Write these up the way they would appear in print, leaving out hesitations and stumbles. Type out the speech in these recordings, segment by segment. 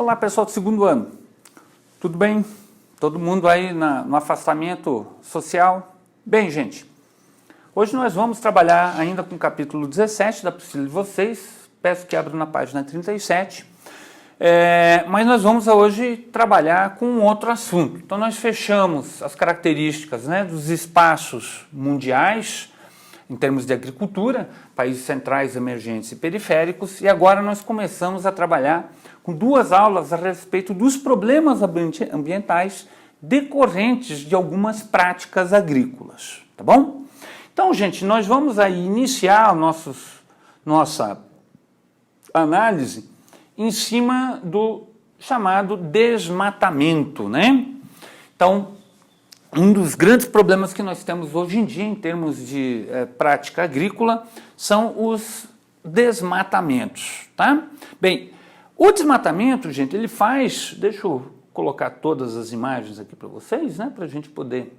Olá pessoal do segundo ano, tudo bem? Todo mundo aí no afastamento social? Bem, gente, hoje nós vamos trabalhar ainda com o capítulo 17 da apostila de vocês, peço que abram na página 37, mas nós vamos hoje trabalhar com um outro assunto. Então nós fechamos as características, né, dos espaços mundiais, em termos de agricultura, países centrais, emergentes e periféricos, e agora nós começamos a trabalhar com duas aulas a respeito dos problemas ambientais decorrentes de algumas práticas agrícolas, tá bom? Então, gente, nós vamos aí iniciar nossa análise em cima do chamado desmatamento, né? Então, um dos grandes problemas que nós temos hoje em dia em termos de prática agrícola são os desmatamentos, tá? Bem, o desmatamento, gente, ele faz, deixa eu colocar todas as imagens aqui para vocês, né, para a gente poder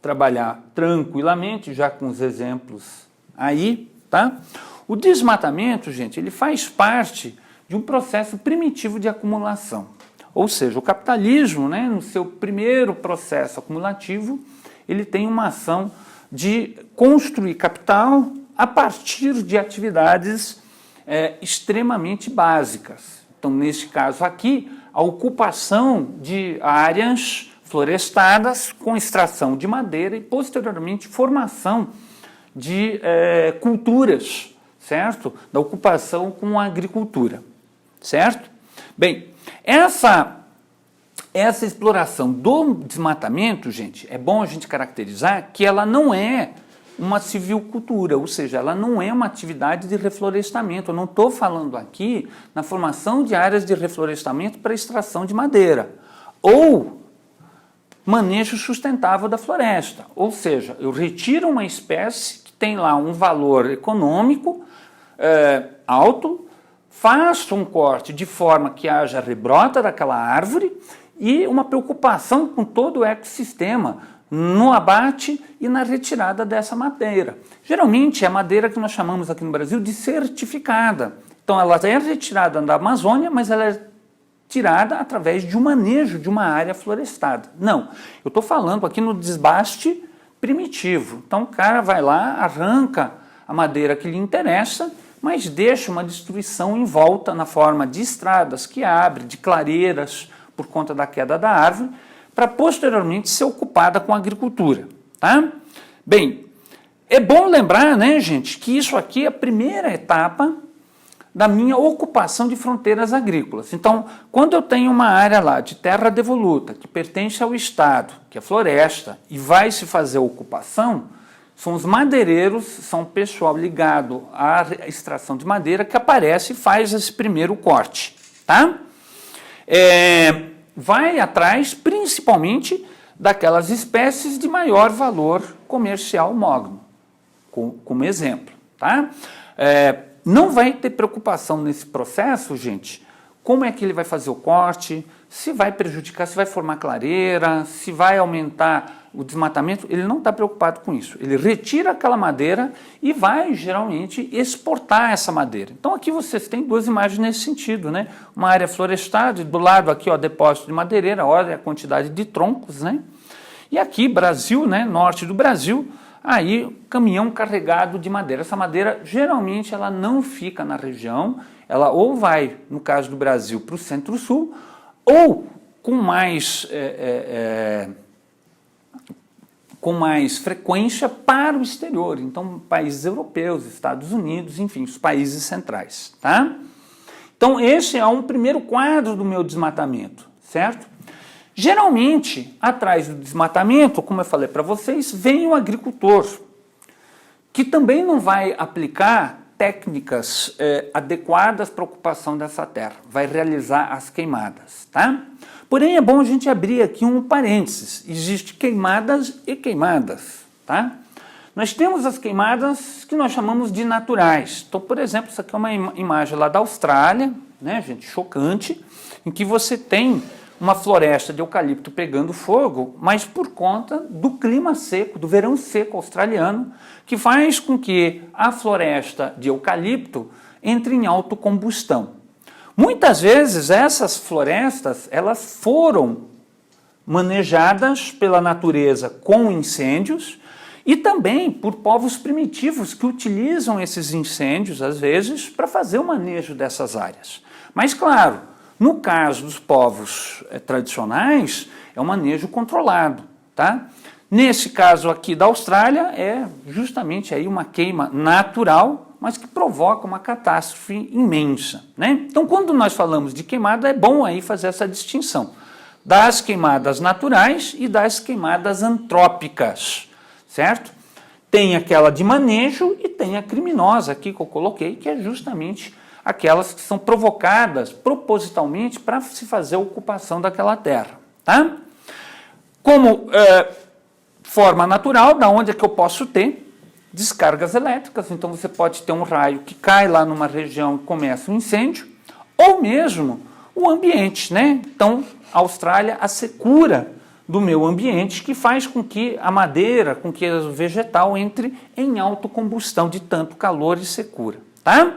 trabalhar tranquilamente, já com os exemplos aí, tá? O desmatamento, gente, ele faz parte de um processo primitivo de acumulação. Ou seja, o capitalismo, né, no seu primeiro processo acumulativo, ele tem uma ação de construir capital a partir de atividades extremamente básicas. Então, neste caso aqui, a ocupação de áreas florestadas com extração de madeira e, posteriormente, formação de culturas, certo? Da ocupação com a agricultura, certo? Bem, essa exploração do desmatamento, gente, é bom a gente caracterizar que ela não é uma civilcultura, ou seja, ela não é uma atividade de reflorestamento. Eu não estou falando aqui na formação de áreas de reflorestamento para extração de madeira ou manejo sustentável da floresta. Ou seja, eu retiro uma espécie que tem lá um valor econômico alto, faço um corte de forma que haja rebrota daquela árvore e uma preocupação com todo o ecossistema no abate e na retirada dessa madeira. Geralmente é a madeira que nós chamamos aqui no Brasil de certificada. Então ela é retirada da Amazônia, mas ela é tirada através de um manejo de uma área florestada. Não, eu estou falando aqui no desbaste primitivo. Então o cara vai lá, arranca a madeira que lhe interessa, mas deixa uma destruição em volta na forma de estradas que abre, de clareiras por conta da queda da árvore, para posteriormente ser ocupada com a agricultura, tá? Bem, é bom lembrar, né, gente, que isso aqui é a primeira etapa da minha ocupação de fronteiras agrícolas. Então, quando eu tenho uma área lá de terra devoluta, que pertence ao Estado, que é floresta, e vai se fazer a ocupação, são os madeireiros, são o pessoal ligado à extração de madeira que aparece e faz esse primeiro corte, tá? Vai atrás, principalmente, daquelas espécies de maior valor comercial mogno, como exemplo, tá? Não vai ter preocupação nesse processo, gente, como é que ele vai fazer o corte, se vai prejudicar, se vai formar clareira, se vai aumentar o desmatamento, ele não está preocupado com isso. Ele retira aquela madeira e vai, geralmente, exportar essa madeira. Então, aqui vocês têm duas imagens nesse sentido, né? Uma área florestada, do lado aqui, ó, depósito de madeireira, olha a quantidade de troncos, né? E aqui, Brasil, né, norte do Brasil, aí, caminhão carregado de madeira. Essa madeira, geralmente, ela não fica na região, ela ou vai, no caso do Brasil, para o centro-sul, ou com mais frequência para o exterior, então países europeus, Estados Unidos, enfim, os países centrais, tá? Então esse é um primeiro quadro do meu desmatamento, certo? Geralmente, atrás do desmatamento, como eu falei para vocês, vem o agricultor, que também não vai aplicar técnicas adequadas para a ocupação dessa terra, vai realizar as queimadas, tá? Porém, é bom a gente abrir aqui um parênteses. Existem queimadas e queimadas, tá? Nós temos as queimadas que nós chamamos de naturais. Então, por exemplo, isso aqui é uma imagem lá da Austrália, né, gente, chocante, em que você tem uma floresta de eucalipto pegando fogo, mas por conta do clima seco, do verão seco australiano, que faz com que a floresta de eucalipto entre em autocombustão. Muitas vezes essas florestas, elas foram manejadas pela natureza com incêndios e também por povos primitivos que utilizam esses incêndios, às vezes, para fazer o manejo dessas áreas. Mas, claro, no caso dos povos tradicionais, é um manejo controlado, tá? Nesse caso aqui da Austrália, é justamente aí uma queima natural, mas que provoca uma catástrofe imensa, né? Então, quando nós falamos de queimada, é bom aí fazer essa distinção das queimadas naturais e das queimadas antrópicas, certo? Tem aquela de manejo e tem a criminosa aqui que eu coloquei, que é justamente aquelas que são provocadas propositalmente para se fazer a ocupação daquela terra, tá? Como forma natural, da onde é que eu posso ter descargas elétricas, então você pode ter um raio que cai lá numa região e começa um incêndio, ou mesmo o ambiente, né? Então, a Austrália, a secura do meio ambiente, que faz com que a madeira, com que o vegetal entre em autocombustão de tanto calor e secura, tá?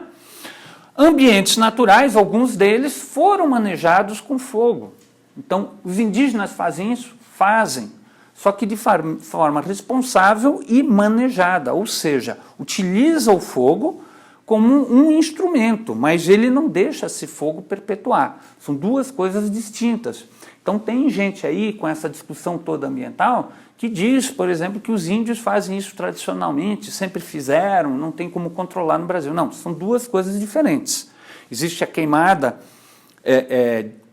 Ambientes naturais, alguns deles foram manejados com fogo. Então, os indígenas fazem isso? Fazem, só que de forma responsável e manejada, ou seja, utiliza o fogo como um instrumento, mas ele não deixa esse fogo perpetuar. São duas coisas distintas. Então tem gente aí com essa discussão toda ambiental que diz, por exemplo, que os índios fazem isso tradicionalmente, sempre fizeram, não tem como controlar no Brasil. Não, são duas coisas diferentes. Existe a queimada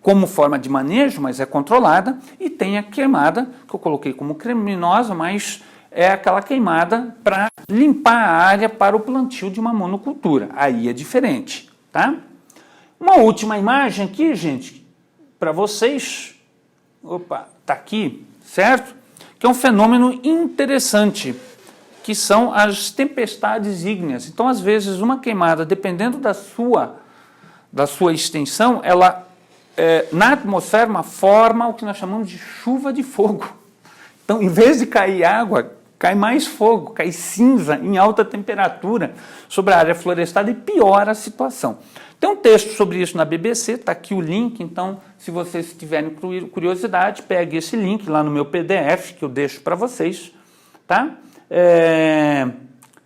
como forma de manejo, mas é controlada, e tem a queimada, que eu coloquei como criminosa, mas é aquela queimada para limpar a área para o plantio de uma monocultura. Aí é diferente, tá? Uma última imagem aqui, gente, para vocês. Opa, tá aqui, certo? Que é um fenômeno interessante, que são as tempestades ígneas. Então, às vezes, uma queimada, dependendo da sua extensão, ela, na atmosfera, forma o que nós chamamos de chuva de fogo. Então, em vez de cair água, cai mais fogo, cai cinza em alta temperatura sobre a área florestada e piora a situação. Tem um texto sobre isso na BBC, está aqui o link, então, se vocês tiverem curiosidade, pegue esse link lá no meu PDF, que eu deixo para vocês, tá?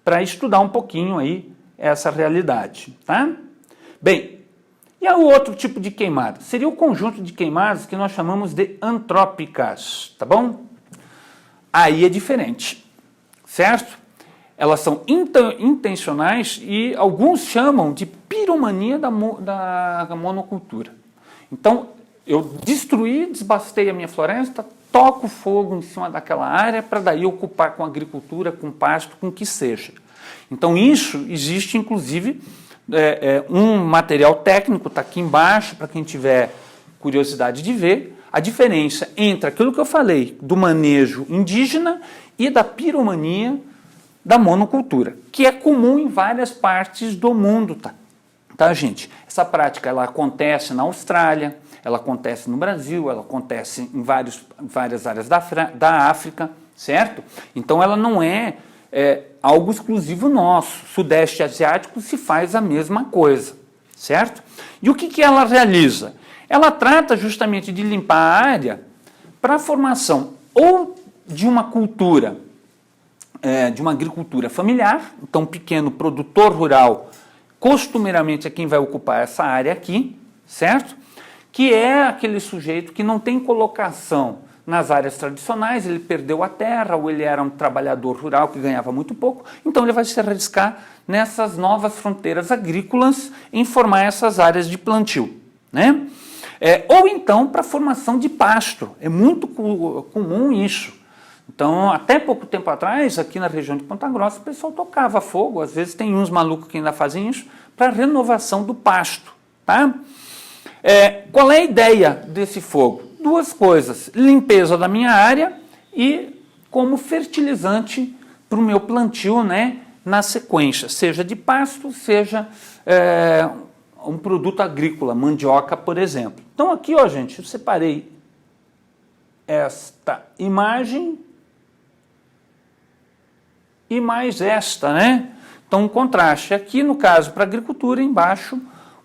Para estudar um pouquinho aí essa realidade, tá? Bem, e o outro tipo de queimada? Seria o conjunto de queimadas que nós chamamos de antrópicas, tá bom? Aí é diferente, certo? Elas são intencionais e alguns chamam de piromania da monocultura. Então, eu destruí, desbastei a minha floresta, toco fogo em cima daquela área para daí ocupar com agricultura, com pasto, com o que seja. Então, isso existe, inclusive, um material técnico, está aqui embaixo, para quem tiver curiosidade de ver, a diferença entre aquilo que eu falei do manejo indígena e da piromania da monocultura, que é comum em várias partes do mundo, tá, gente? Essa prática ela acontece na Austrália, ela acontece no Brasil, ela acontece em várias áreas da África, certo? Então ela não é algo exclusivo nosso. Sudeste asiático se faz a mesma coisa, certo? E o que ela realiza? Ela trata justamente de limpar a área para a formação ou de uma cultura, de uma agricultura familiar, então um pequeno produtor rural, costumeiramente é quem vai ocupar essa área aqui, certo? Que é aquele sujeito que não tem colocação nas áreas tradicionais, ele perdeu a terra, ou ele era um trabalhador rural que ganhava muito pouco, então ele vai se arriscar nessas novas fronteiras agrícolas em formar essas áreas de plantio, né? Ou então para a formação de pasto, é muito comum isso. Então, até pouco tempo atrás, aqui na região de Ponta Grossa, o pessoal tocava fogo, às vezes tem uns malucos que ainda fazem isso, para renovação do pasto, tá? Qual é a ideia desse fogo? Duas coisas, limpeza da minha área e como fertilizante para o meu plantio, né, na sequência, seja de pasto, seja um produto agrícola, mandioca, por exemplo. Então aqui, ó, gente, eu separei esta imagem e mais esta, né? Então, um contraste. Aqui, no caso, para a agricultura, embaixo,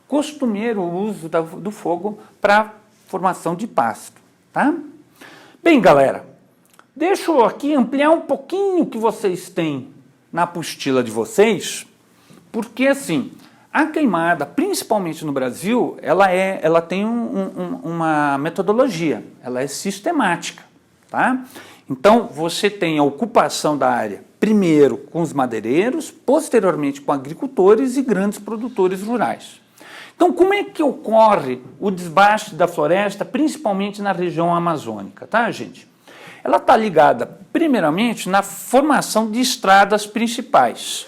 costumeiro o uso do fogo para formação de pasto, tá? Bem, galera, deixa eu aqui ampliar um pouquinho o que vocês têm na apostila de vocês, porque assim, a queimada, principalmente no Brasil, ela tem uma metodologia, ela é sistemática, tá? Então, você tem a ocupação da área, primeiro com os madeireiros, posteriormente com agricultores e grandes produtores rurais. Então, como é que ocorre o desbaste da floresta, principalmente na região amazônica, tá, gente? Ela está ligada, primeiramente, na formação de estradas principais,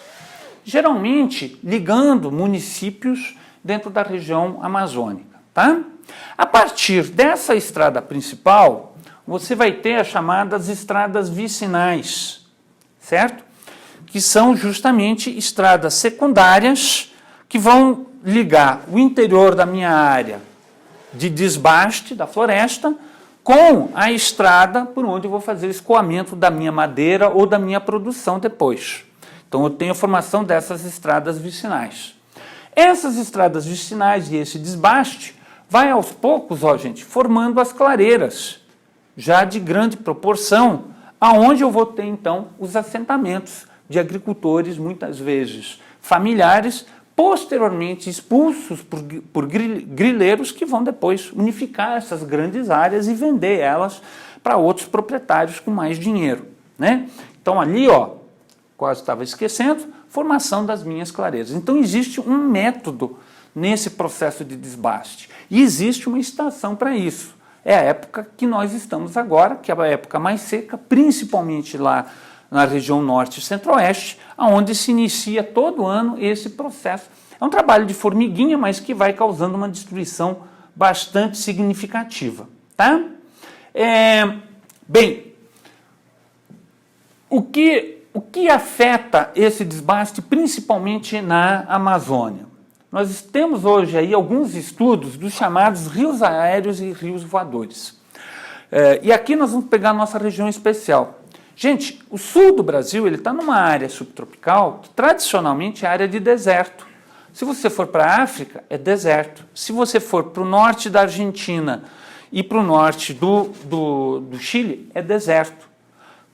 geralmente ligando municípios dentro da região amazônica, tá? A partir dessa estrada principal, você vai ter as chamadas estradas vicinais, certo? Que são justamente estradas secundárias que vão ligar o interior da minha área de desbaste da floresta com a estrada por onde eu vou fazer o escoamento da minha madeira ou da minha produção depois. Então, eu tenho a formação dessas estradas vicinais. Essas estradas vicinais e esse desbaste vai aos poucos, ó, gente, formando as clareiras, já de grande proporção, aonde eu vou ter, então, os assentamentos de agricultores, muitas vezes familiares, posteriormente expulsos por grileiros que vão depois unificar essas grandes áreas e vender elas para outros proprietários com mais dinheiro, né? Então, ali, ó, quase estava esquecendo, formação das minhas clareiras. Então, existe um método nesse processo de desbaste e existe uma estação para isso. É a época que nós estamos agora, que é a época mais seca, principalmente lá na região norte e centro-oeste, onde se inicia todo ano esse processo. É um trabalho de formiguinha, mas que vai causando uma destruição bastante significativa, tá? Bem, o que afeta esse desbaste, principalmente na Amazônia? Nós temos hoje aí alguns estudos dos chamados rios aéreos e rios voadores. E aqui nós vamos pegar a nossa região especial. Gente, o sul do Brasil está numa área subtropical que tradicionalmente é área de deserto. Se você for para a África, é deserto. Se você for para o norte da Argentina e para o norte do Chile, é deserto.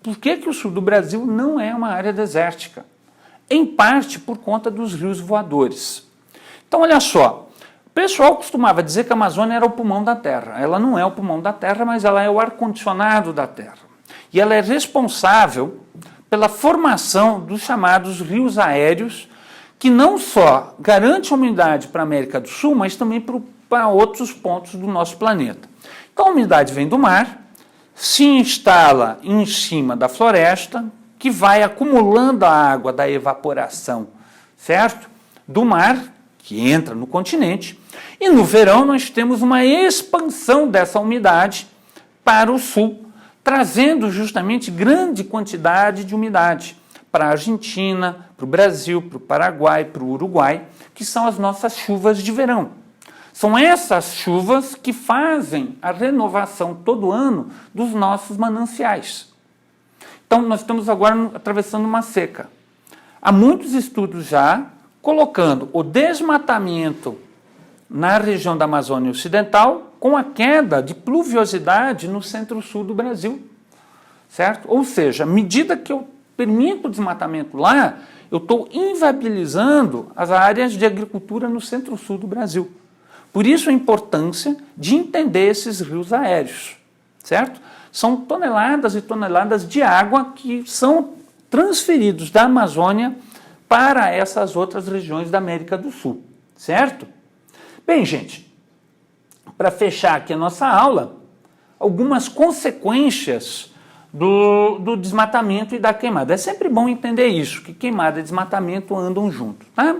Por que o sul do Brasil não é uma área desértica? Em parte por conta dos rios voadores. Então, olha só, o pessoal costumava dizer que a Amazônia era o pulmão da Terra. Ela não é o pulmão da Terra, mas ela é o ar-condicionado da Terra. E ela é responsável pela formação dos chamados rios aéreos, que não só garante a umidade para a América do Sul, mas também para outros pontos do nosso planeta. Então, a umidade vem do mar, se instala em cima da floresta, que vai acumulando a água da evaporação, certo? Do mar, que entra no continente, e no verão nós temos uma expansão dessa umidade para o sul, trazendo justamente grande quantidade de umidade para a Argentina, para o Brasil, para o Paraguai, para o Uruguai, que são as nossas chuvas de verão. São essas chuvas que fazem a renovação todo ano dos nossos mananciais. Então, nós estamos agora atravessando uma seca. Há muitos estudos já colocando o desmatamento na região da Amazônia Ocidental com a queda de pluviosidade no centro-sul do Brasil, certo? Ou seja, à medida que eu permito o desmatamento lá, eu estou inviabilizando as áreas de agricultura no centro-sul do Brasil. Por isso a importância de entender esses rios aéreos, certo? São toneladas e toneladas de água que são transferidos da Amazônia para essas outras regiões da América do Sul, certo? Bem, gente, para fechar aqui a nossa aula, algumas consequências do desmatamento e da queimada. É sempre bom entender isso, que queimada e desmatamento andam juntos, tá?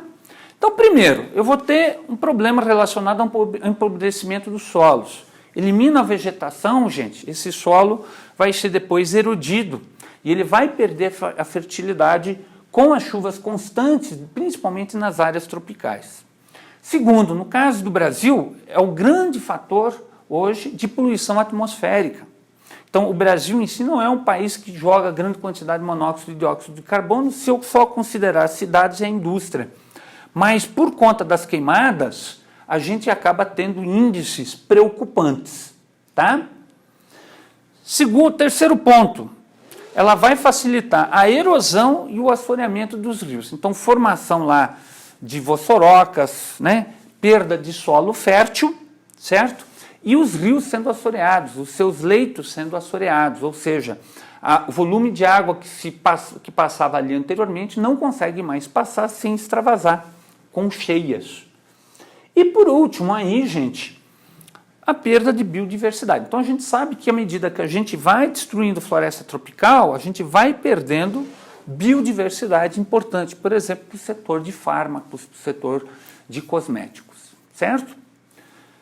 Então, primeiro, eu vou ter um problema relacionado ao empobrecimento dos solos. Elimina a vegetação, gente, esse solo vai ser depois erodido e ele vai perder a fertilidade com as chuvas constantes, principalmente nas áreas tropicais. Segundo, no caso do Brasil, é o grande fator hoje de poluição atmosférica. Então, o Brasil em si não é um país que joga grande quantidade de monóxido de dióxido de carbono se eu só considerar as cidades e a indústria. Mas, por conta das queimadas, a gente acaba tendo índices preocupantes, tá? Terceiro ponto, ela vai facilitar a erosão e o assoreamento dos rios. Então, formação lá de vossorocas, né? Perda de solo fértil, certo? E os rios sendo assoreados, os seus leitos sendo assoreados, ou seja, o volume de água que passava ali anteriormente não consegue mais passar sem extravasar, com cheias. E por último aí, gente, a perda de biodiversidade. Então a gente sabe que à medida que a gente vai destruindo floresta tropical, a gente vai perdendo biodiversidade importante, por exemplo, para o setor de fármacos, para o setor de cosméticos, certo?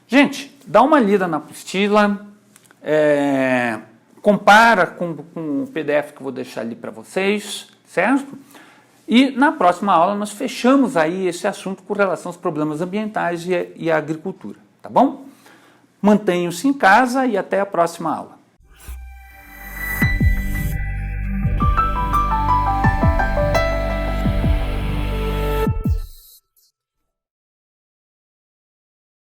Gente, dá uma lida na apostila, compara com o PDF que eu vou deixar ali para vocês, certo? E na próxima aula nós fechamos aí esse assunto com relação aos problemas ambientais e à agricultura, tá bom? Mantenham-se em casa e até a próxima aula.